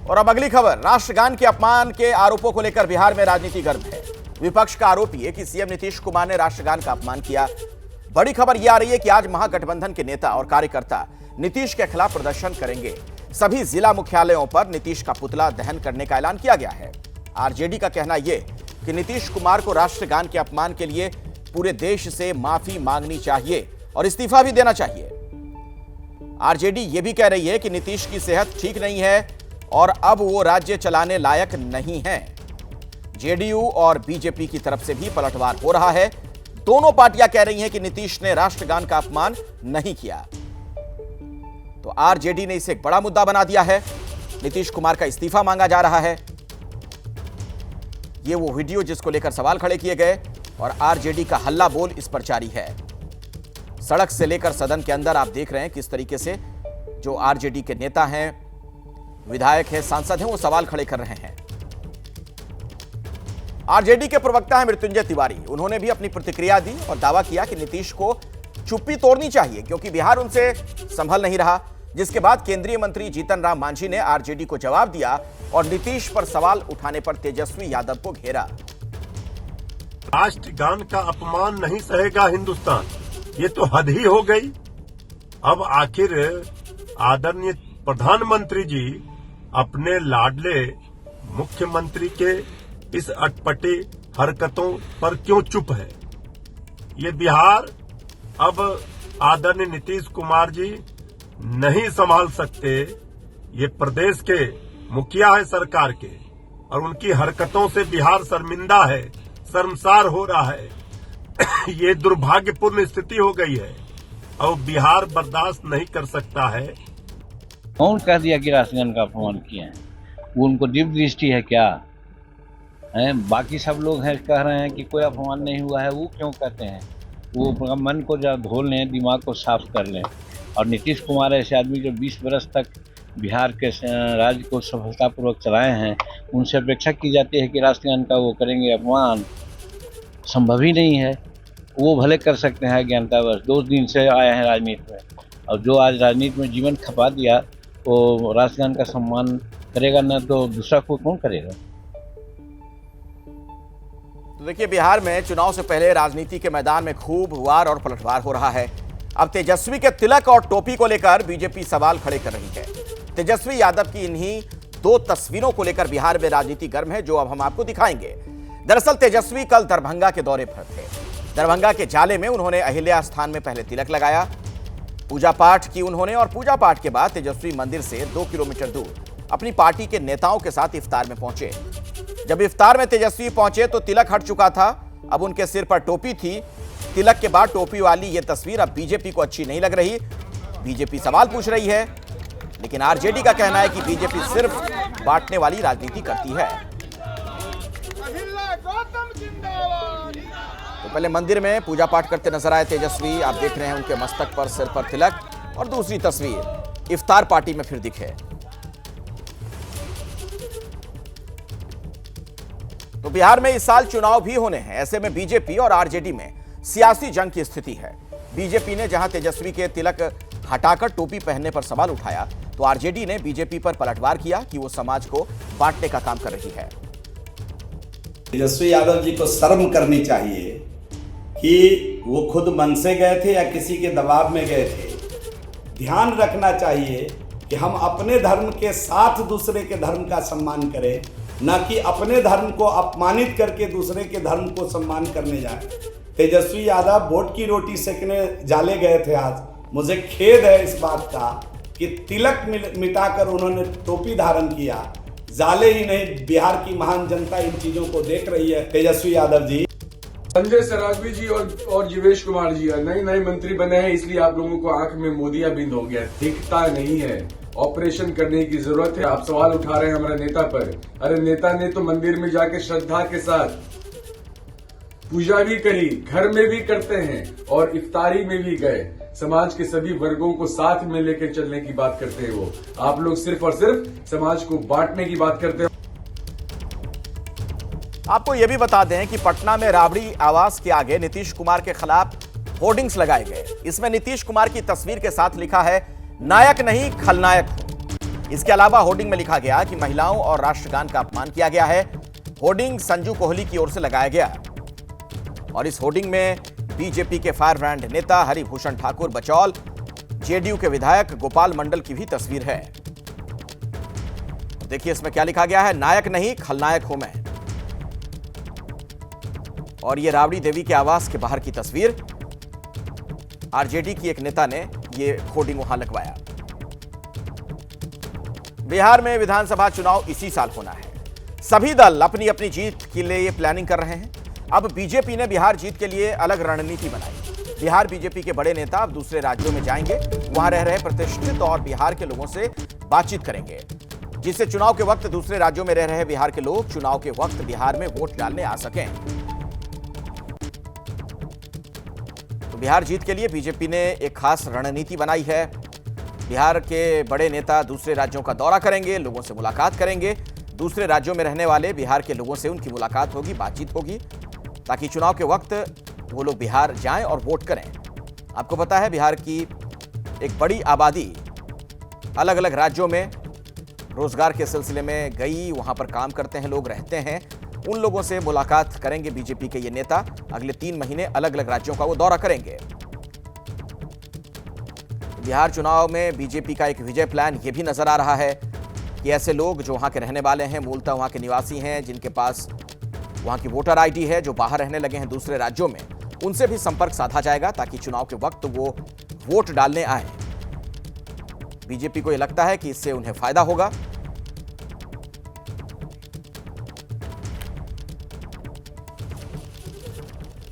और अब अगली खबर, राष्ट्रगान के अपमान के आरोपों को लेकर बिहार में राजनीति गर्म है। विपक्ष का आरोप है कि सीएम नीतीश कुमार ने राष्ट्रगान का अपमान किया। बड़ी खबर यह आ रही है कि आज महागठबंधन के नेता और कार्यकर्ता नीतीश के खिलाफ प्रदर्शन करेंगे। सभी जिला मुख्यालयों पर नीतीश का पुतला दहन करने का ऐलान किया गया है। आरजेडी का कहना यह कि नीतीश कुमार को राष्ट्रगान के अपमान के लिए पूरे देश से माफी मांगनी चाहिए और इस्तीफा भी देना चाहिए। आरजेडी यह भी कह रही है कि नीतीश की सेहत ठीक नहीं है और अब वो राज्य चलाने लायक नहीं है। जेडीयू और बीजेपी की तरफ से भी पलटवार हो रहा है। दोनों पार्टियां कह रही हैं कि नीतीश ने राष्ट्रगान का अपमान नहीं किया। तो आरजेडी ने इसे एक बड़ा मुद्दा बना दिया है। नीतीश कुमार का इस्तीफा मांगा जा रहा है। ये वो वीडियो जिसको लेकर सवाल खड़े किए गए और आरजेडी का हल्ला बोल इस पर जारी है। सड़क से लेकर सदन के अंदर आप देख रहे हैं किस तरीके से जो आरजेडी के नेता हैं, विधायक हैं, सांसद हैं, वो सवाल खड़े कर रहे हैं। आरजेडी के प्रवक्ता हैं मृत्युंजय तिवारी। उन्होंने भी अपनी प्रतिक्रिया दी और दावा किया कि नीतीश को चुप्पी तोड़नी चाहिए क्योंकि बिहार उनसे संभल नहीं रहा। जिसके बाद केंद्रीय मंत्री जीतन राम मांझी ने आरजेडी को जवाब दिया और नीतीश पर सवाल उठाने पर तेजस्वी यादव को घेरा। राष्ट्रगान का अपमान नहीं सहेगा हिंदुस्तान, ये तो हद ही हो गई। अब आखिर आदरणीय प्रधानमंत्री जी अपने लाडले मुख्यमंत्री के इस अटपटी हरकतों पर क्यों चुप है? ये बिहार अब आदरणीय नीतीश कुमार जी नहीं संभाल सकते। ये प्रदेश के मुखिया है सरकार के और उनकी हरकतों से बिहार शर्मिंदा है, शर्मसार हो रहा है। ये दुर्भाग्यपूर्ण स्थिति हो गई है। अब बिहार बर्दाश्त नहीं कर सकता है। कौन कह दिया कि राष्ट्रगान का अपमान किए हैं? वो उनको दिव्य दृष्टि है क्या है? बाकी सब लोग हैं कह रहे हैं कि कोई अपमान नहीं हुआ है। वो क्यों कहते हैं? वो मन को जरा धो लें, दिमाग को साफ कर लें। और नीतीश कुमार ऐसे आदमी जो 20 वर्ष तक बिहार के राज्य को सफलतापूर्वक चलाए हैं, उनसे अपेक्षा की जाती है कि राष्ट्रगान का वो करेंगे अपमान। संभव ही नहीं है। वो भले कर सकते हैं ज्ञानतावश, 2 दिन से आए हैं राजनीति में, और जो आज राजनीति में जीवन खपा दिया वो राष्ट्रगान का सम्मान करेगा ना तो दूसरा कोई कौन करेगा? तो देखिए, बिहार में चुनाव से पहले राजनीति के मैदान में खूब वार और पलटवार हो रहा है। अब तेजस्वी के तिलक और टोपी को लेकर बीजेपी सवाल खड़े कर रही है। तेजस्वी यादव की इन्हीं 2 तस्वीरों को लेकर बिहार में राजनीति गर्म है, जो अब हम आपको दिखाएंगे। दरअसल तेजस्वी कल दरभंगा के दौरे पर थे। दरभंगा के जाले में उन्होंने अहिल्या स्थान में पहले तिलक लगाया, पूजा पाठ की उन्होंने, और पूजा पाठ के बाद तेजस्वी मंदिर से 2 किलोमीटर दूर अपनी पार्टी के नेताओं के साथ इफ्तार में पहुंचे। जब इफ्तार में तेजस्वी पहुंचे तो तिलक हट चुका था। अब उनके सिर पर टोपी थी। तिलक के बाद टोपी वाली यह तस्वीर अब बीजेपी को अच्छी नहीं लग रही। बीजेपी सवाल पूछ रही है, लेकिन आरजेडी का कहना है कि बीजेपी सिर्फ बांटने वाली राजनीति करती है। तो पहले मंदिर में पूजा पाठ करते नजर आए तेजस्वी। आप देख रहे हैं उनके मस्तक पर, सिर पर तिलक, और दूसरी तस्वीर इफ्तार पार्टी में फिर दिखे। तो बिहार में इस साल चुनाव भी होने हैं। ऐसे में बीजेपी और आरजेडी में सियासी जंग की स्थिति है। बीजेपी ने जहां तेजस्वी के तिलक हटाकर टोपी पहनने पर सवाल उठाया, तो आरजेडी ने बीजेपी पर पलटवार किया कि वो समाज को बांटने का काम कर रही है। तेजस्वी यादव जी को शर्म करनी चाहिए कि वो खुद मन से गए थे या किसी के दबाव में गए थे। ध्यान रखना चाहिए कि हम अपने धर्म के साथ दूसरे के धर्म का सम्मान करें, न कि अपने धर्म को अपमानित करके दूसरे के धर्म को सम्मान करने जाए। तेजस्वी यादव वोट की रोटी सेकने जाले गए थे आज। मुझे खेद है इस बात का कि तिलक मिटाकर उन्होंने टोपी धारण किया। जाले ही नहीं, बिहार की महान जनता इन चीजों को देख रही है। तेजस्वी यादव जी, संजय सरावगी जी और जीवेश कुमार जी नए मंत्री बने हैं, इसलिए आप लोगों को आंख में मोतिया बिंद हो गया, दिखता नहीं है। ऑपरेशन करने की जरूरत है। आप सवाल उठा रहे हैं हमारे नेता पर। अरे नेता ने तो मंदिर में जाके श्रद्धा के साथ पूजा भी करी, घर में भी करते हैं और इफ्तारी में भी गए। समाज के सभी वर्गों को साथ में लेकर चलने की बात करते हैं वो। आप लोग सिर्फ और सिर्फ समाज को बांटने की बात करते हैं। आपको यह भी बता दें कि पटना में राबड़ी आवास के आगे नीतीश कुमार के खिलाफ होर्डिंग्स लगाए गए। इसमें नीतीश कुमार की तस्वीर के साथ लिखा है, नायक नहीं खलनायक हो। इसके अलावा होर्डिंग में लिखा गया कि महिलाओं और राष्ट्रगान का अपमान किया गया है। होर्डिंग संजू कोहली की ओर से लगाया गया और इस होर्डिंग में बीजेपी के फायर ब्रांड नेता हरिभूषण ठाकुर बचौल, जेडीयू के विधायक गोपाल मंडल की भी तस्वीर है। देखिए इसमें क्या लिखा गया है, नायक नहीं खलनायक हूं मैं। और ये राबड़ी देवी के आवास के बाहर की तस्वीर, आरजेडी की एक नेता ने ये होर्डिंग वहां लगवाया। बिहार में विधानसभा चुनाव इसी साल होना है। सभी दल अपनी अपनी जीत के लिए प्लानिंग कर रहे हैं। अब बीजेपी ने बिहार जीत के लिए अलग रणनीति बनाई। बिहार बीजेपी के बड़े नेता अब दूसरे राज्यों में जाएंगे, वहां रह रहे प्रतिष्ठित और बिहार के लोगों से बातचीत करेंगे, जिससे चुनाव के वक्त दूसरे राज्यों में रह रहे बिहार के लोग चुनाव के वक्त बिहार में वोट डालने आ सकें। तो बिहार जीत के लिए बीजेपी ने एक खास रणनीति बनाई है। बिहार के बड़े नेता दूसरे राज्यों का दौरा करेंगे, लोगों से मुलाकात करेंगे। दूसरे राज्यों में रहने वाले बिहार के लोगों से उनकी मुलाकात होगी, बातचीत होगी, ताकि चुनाव के वक्त वो लोग बिहार जाएं और वोट करें। आपको पता है बिहार की एक बड़ी आबादी अलग अलग राज्यों में रोजगार के सिलसिले में गई, वहां पर काम करते हैं लोग, रहते हैं। उन लोगों से मुलाकात करेंगे बीजेपी के ये नेता। अगले 3 महीने अलग अलग राज्यों का वो दौरा करेंगे। बिहार चुनाव में बीजेपी का एक विजय प्लान ये भी नजर आ रहा है कि ऐसे लोग जो वहां के रहने वाले हैं, मूलतः वहां के निवासी हैं, जिनके पास वहां की वोटर आईडी है, जो बाहर रहने लगे हैं दूसरे राज्यों में, उनसे भी संपर्क साधा जाएगा ताकि चुनाव के वक्त वो वोट डालने आए। बीजेपी को यह लगता है कि इससे उन्हें फायदा होगा।